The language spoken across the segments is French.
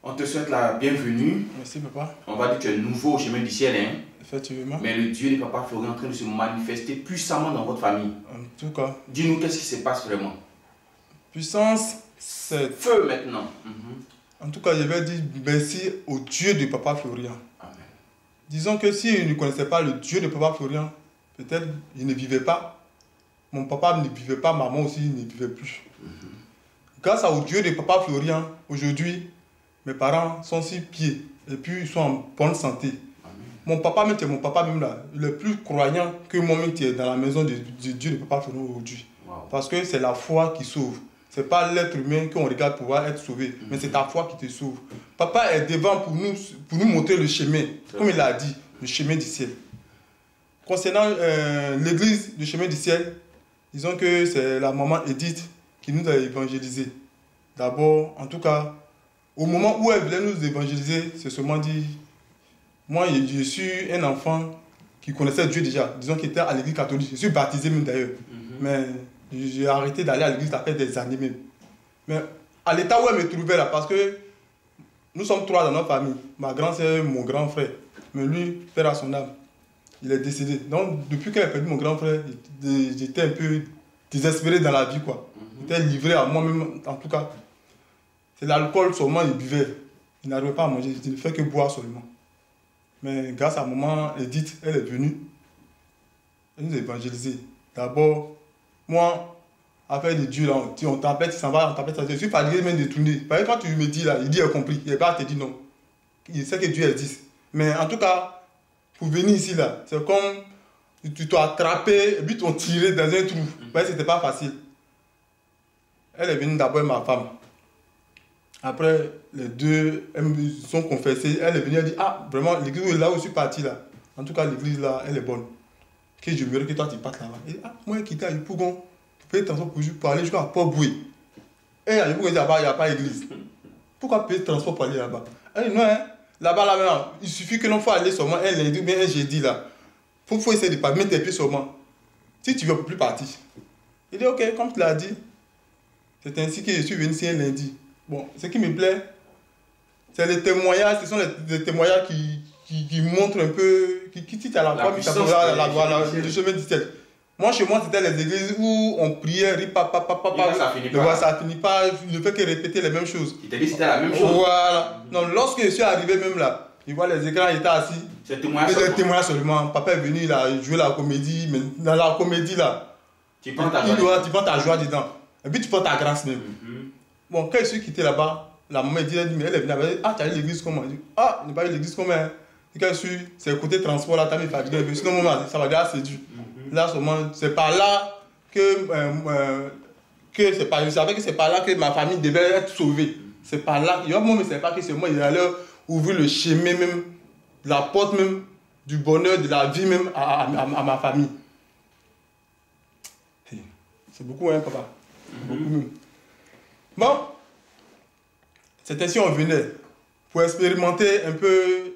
On te souhaite la bienvenue. Merci, papa. On va dire que tu es nouveau au chemin du ciel, hein? Effectivement. Mais le Dieu de Papa Florian est en train de se manifester puissamment dans votre famille. En tout cas. Dis-nous qu'est-ce qui se passe vraiment. Puissance, c'est feu maintenant. En tout cas, je vais dire merci au Dieu de Papa Florian. Amen. Disons que si il ne connaissait pas le Dieu de Papa Florian, peut-être il ne vivait pas. Mon papa ne vivait pas, maman aussi ne vivait plus. Grâce au Dieu de Papa Florian, aujourd'hui, mes parents sont sur pied et puis ils sont en bonne santé. Amen. Mon papa, même, mon papa même là, il est plus croyant que moi-même qui est dans la maison de Dieu de Papa Florian aujourd'hui. Wow. Parce que c'est la foi qui sauve. Ce n'est pas l'être humain qu'on regarde pouvoir être sauvé, mais c'est ta foi qui te sauve. Papa est devant pour nous montrer le chemin, comme il a dit, le chemin du ciel. Concernant l'église du chemin du ciel, disons que c'est la maman Edith qui nous a évangélisés. D'abord, en tout cas, au moment où elle voulait nous évangéliser, c'est seulement dit, moi je suis un enfant qui connaissait Dieu déjà, disons qu'il était à l'église catholique, je suis baptisé même d'ailleurs, mais j'ai arrêté d'aller à l'église, ça fait des années même. Mais à l'état où elle me trouvait là, parce que nous sommes trois dans notre famille, ma grand-sœur, mon grand frère, mais lui, père à son âme, il est décédé. Donc depuis qu'elle a perdu mon grand frère, j'étais un peu désespéré dans la vie, quoi. J'étais livré à moi-même, en tout cas. C'est l'alcool seulement, il buvait. Il n'arrivait pas à manger, il ne fait que boire seulement. Mais grâce à maman Edith, elle est venue. Elle nous a évangélisés. D'abord, moi, avec les dieux, là, on t'appelle, tu s'en vas, on t'appelle, je suis fatigué même de tourner. Parce que quand tu me dis là, il dit, il a compris. Il n'est pas à te dire non. Il sait que Dieu existe. Mais en tout cas, pour venir ici, là, c'est comme tu t'as attrapé et puis tu t'as tiré dans un trou. Parce que c'était pas facile. Elle est venue d'abord ma femme. Après, les deux, elles me sont confessées. Elle est venue, elle dit, ah, vraiment, l'église là où je suis parti là. En tout cas, l'église là, elle est bonne. Que je veux que toi tu partes là-bas. Elle dit, ah, moi, qui t'ai pour qu'on paye transport pour aller jusqu'à Port-Boué. Et il y a pas d'église. Pourquoi payer transport pour aller là-bas? Elle dit, non, hein, là-bas, là, il suffit que l'on fasse aller seulement un lundi ou bien un jeudi là. Faut essayer de pas mettre tes pieds seulement. Si tu ne veux plus partir. Il dit, ok, comme tu l'as dit, c'est ainsi que je suis venu ici un lundi. Bon, ce qui me plaît, c'est les témoignages, ce sont les témoignages qui montrent un peu, qui titrent à la foi, le chemin du ciel. Moi, chez moi, c'était les églises où on priait, ça finit pas, je ne fais que répéter les mêmes choses. Il t'a dit c'était la même chose. Voilà. Non, lorsque je suis arrivé même là, il voit les écrans, il était assis. C'est témoignage témoignage seulement. Papa est venu, il a joué la comédie, mais dans la comédie là, tu prends ta joie dedans. Et puis tu prends ta grâce même. Bon, quand je suis quitté là-bas, la maman dit, mais elle est venue, elle dit, ah, tu as eu l'église comment? Je dis, ah, je n'ai pas eu l'église comment? Et quand je suis, c'est le côté transport là, tu as mis fatigué, sinon ça va déjà séduire. Là, seulement, c'est par là que c'est pas, je savais que c'est par là que ma famille devait être sauvée. C'est par là, moi, je ne savais pas que c'est moi, il allait ouvrir le chemin même, la porte même, du bonheur, de la vie même à ma famille. C'est beaucoup, hein, papa? Beaucoup même. Bon, c'est ainsi on venait. Pour expérimenter un peu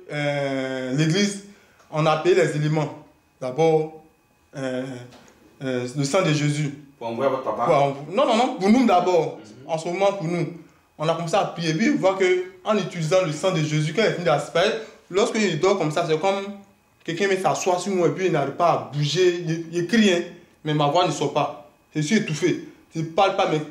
l'église, on a payé les éléments. D'abord, le sang de Jésus. Pour envoyer votre papa? Non, pour nous d'abord. En ce moment, pour nous. On a commencé à prier. Puis, on voit qu'en utilisant le sang de Jésus, quand il finit d'aspect, lorsque il dort comme ça, c'est comme quelqu'un s'assoit sur moi et puis il n'arrive pas à bouger. Il crie, hein, mais ma voix ne sort pas. Je suis étouffé. Je ne parle pas, mais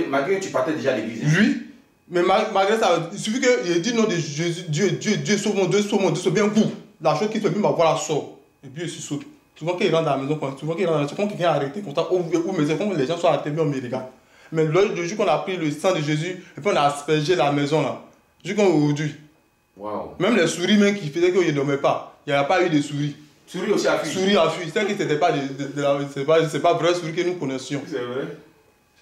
malgré que tu partais déjà à l'église. Oui, mais malgré ça, il suffit qu'il dit non de Jésus, Dieu sauve-moi, Dieu sauve-moi, Dieu sauve-moi, un coup. La chose qui se fait, ma voix la sort. Et puis il se saute. Souvent quand il rentre dans la maison, souvent quand il rentre, c'est comme quelqu'un a arrêté, comme ça, ou mais c'est comme les gens sont arrêtés, mais on me regarde. Mais le jour qu'on a pris le sang de Jésus, et puis on a aspergé la maison là, jusqu'à aujourd'hui. Wow. Même les souris même qui faisaient qu'ils ne dormaient pas, il n'y a pas eu de souris. Souris aussi a fui. Souris a fui. C'est que ce n'était pas c'est pas vrai souris que nous connaissions. C'est vrai.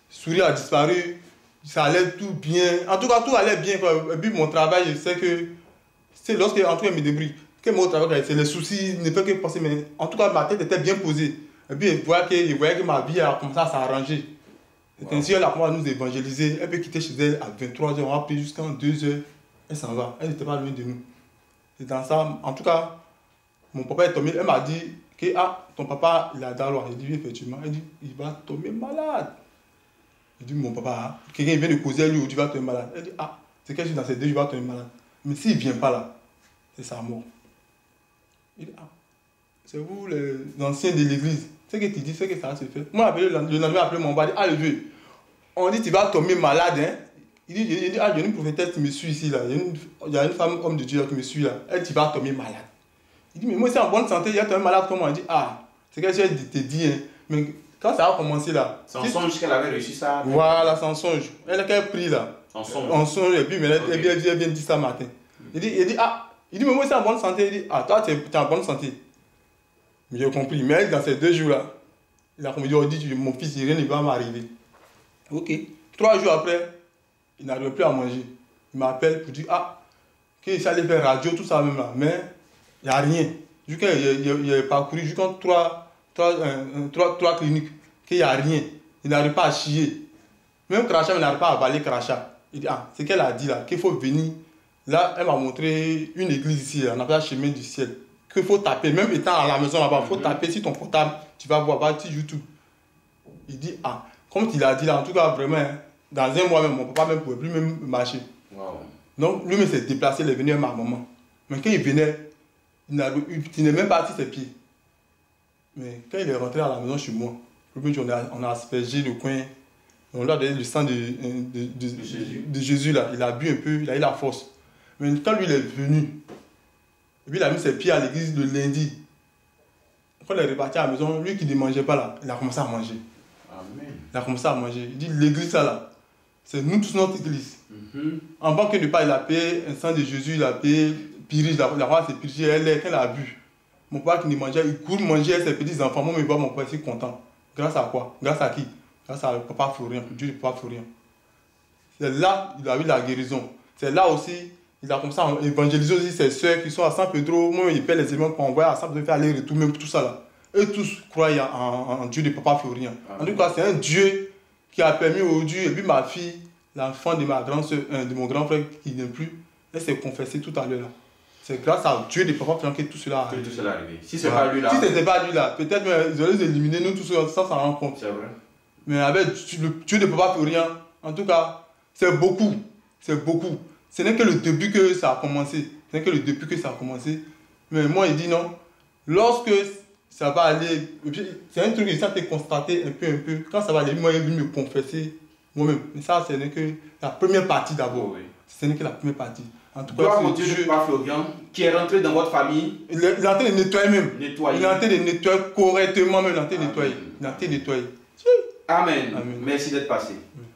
Souris a disparu, ça allait tout bien. En tout cas, tout allait bien. Et puis mon travail, je sais que c'est lorsque en tout cas, je me débrouille. Que mon travail, c'est les soucis, ne fait que passer. Mais en tout cas, ma tête était bien posée. Et puis il voyait que ma vie a commencé à s'arranger. C'est ainsi qu'elle a commencé à nous évangéliser. Elle peut quitter chez elle à 23h, on a pris jusqu'à 2h. Elle s'en va. Elle n'était pas loin de nous. C'est dans ça. En tout cas, mon papa est tombé. Elle m'a dit que ton papa, il a dans l'eau. Il dit effectivement. Elle dit, il va tomber malade. Je dis, mon papa, quelqu'un vient de causer lui, tu vas tomber malade. Elle dit, c'est qu'elle dans ces 2 jours, il va tomber malade. Mais s'il ne vient pas là, c'est sa mort. Il dit, ah, c'est vous les anciens de l'église. Ce que tu dis, c'est que ça va se faire. Moi, le lendemain, après mon père, dit, ah, le vieux, on dit, tu vas tomber malade, hein. Il dit, ah, il y a une prophétesse qui me suit ici, là. Il y a une femme, homme de Dieu, là, qui me suit, là. Elle, tu vas tomber malade. Il dit, mais moi, c'est en bonne santé, il y a tombé malade, comment? Il dit, ah, c'est que j'ai te dit, hein. Mais quand ça a commencé, là. C'est en songe qu'elle avait reçu ça. Voilà, c'est en songe. Elle a pris, là. En songe. En songe, et puis, mais elle vient dire ça matin. Il dit, ah, mais moi, c'est en bonne santé. Il dit, ah, toi, tu es en bonne santé. Mais j'ai compris. Mais elle, dans ces 2 jours-là, il a dit, mon fils, rien ne va m'arriver. Ok. 3 jours après, il n'arrive plus à manger. Il m'appelle pour dire, ah, qu'il allait faire radio, tout ça même là. Mais il n'y a rien. Il a parcouru jusqu'à 3 cliniques, qu'il n'y a rien. Il n'arrive pas à chier. Même crachat, il n'arrive pas à avaler crachat. Il dit, ah, c'est qu'elle a dit là, qu'il faut venir. Là, elle m'a montré une église ici, on appelle ça Chemin du Ciel. Qu'il faut taper, même étant à la maison là-bas, il faut taper sur ton portable, tu vas voir, sur YouTube. Il dit, ah, comme tu l'as dit là, en tout cas, vraiment, dans un mois même, mon papa ne pouvait plus même marcher. Wow. Donc, lui-même s'est déplacé, il est venu à ma maman. Mais quand il venait, il n'est même pas assis ses pieds. Mais quand il est rentré à la maison chez moi, on a aspergé le coin, on lui a donné le sang de Jésus là, il a bu un peu, il a eu la force. Mais quand lui il est venu, et puis il a mis ses pieds à l'église le lundi, quand il est reparti à la maison, lui qui ne mangeait pas là, il a commencé à manger. Amen. Il a commencé à manger. Il dit, l'église là, c'est nous tous notre église. En banque de pas, il a payé un sang de Jésus, il a payé Pyrrhus, la roi s'est purgée, elle a bu. Mon père qui ne mangeait, il court manger avec ses petits enfants. Moi, je vois mon père ici content. Grâce à quoi? Grâce à qui? Grâce à papa Florian, Dieu du papa Florian. C'est là qu'il a eu la guérison. C'est là aussi, il a commencé à évangéliser aussi ses soeurs qui sont à San Pedro. Moi, il paie les éléments pour envoyer à San Pedro, faire aller-retour, même tout ça là. Eux tous croient en Dieu de papa Florian. En tout cas, c'est un Dieu qui a permis aujourd'hui, et puis ma fille, l'enfant de ma grande soeur, de mon grand frère qui n'est plus, elle s'est confessée tout à l'heure là. C'est grâce à Dieu de papa Florian que tout cela a arrivé. Si ce n'est pas lui là. Si ce n'était pas lui là, peut-être ils auraient éliminé nous tous sans s'en rendre compte. C'est vrai. Mais avec le Dieu de papa Florian, en tout cas, c'est beaucoup. C'est beaucoup. Ce n'est que le début que ça a commencé. Ce n'est que le début que ça a commencé. Mais moi, il dit non. Lorsque ça va aller, c'est un truc que ça t'est constaté un peu. Quand ça va aller, moi, il est venu me confesser moi-même. Mais ça, ce n'est que la première partie d'abord. Oui. Ce n'est que la première partie. En tout cas, mon Dieu de papa Florian, qui est rentré dans votre famille. Il est en train de nettoyer même. Il est en train de nettoyer correctement même. Il est en train de nettoyer. Amen. Merci d'être passé.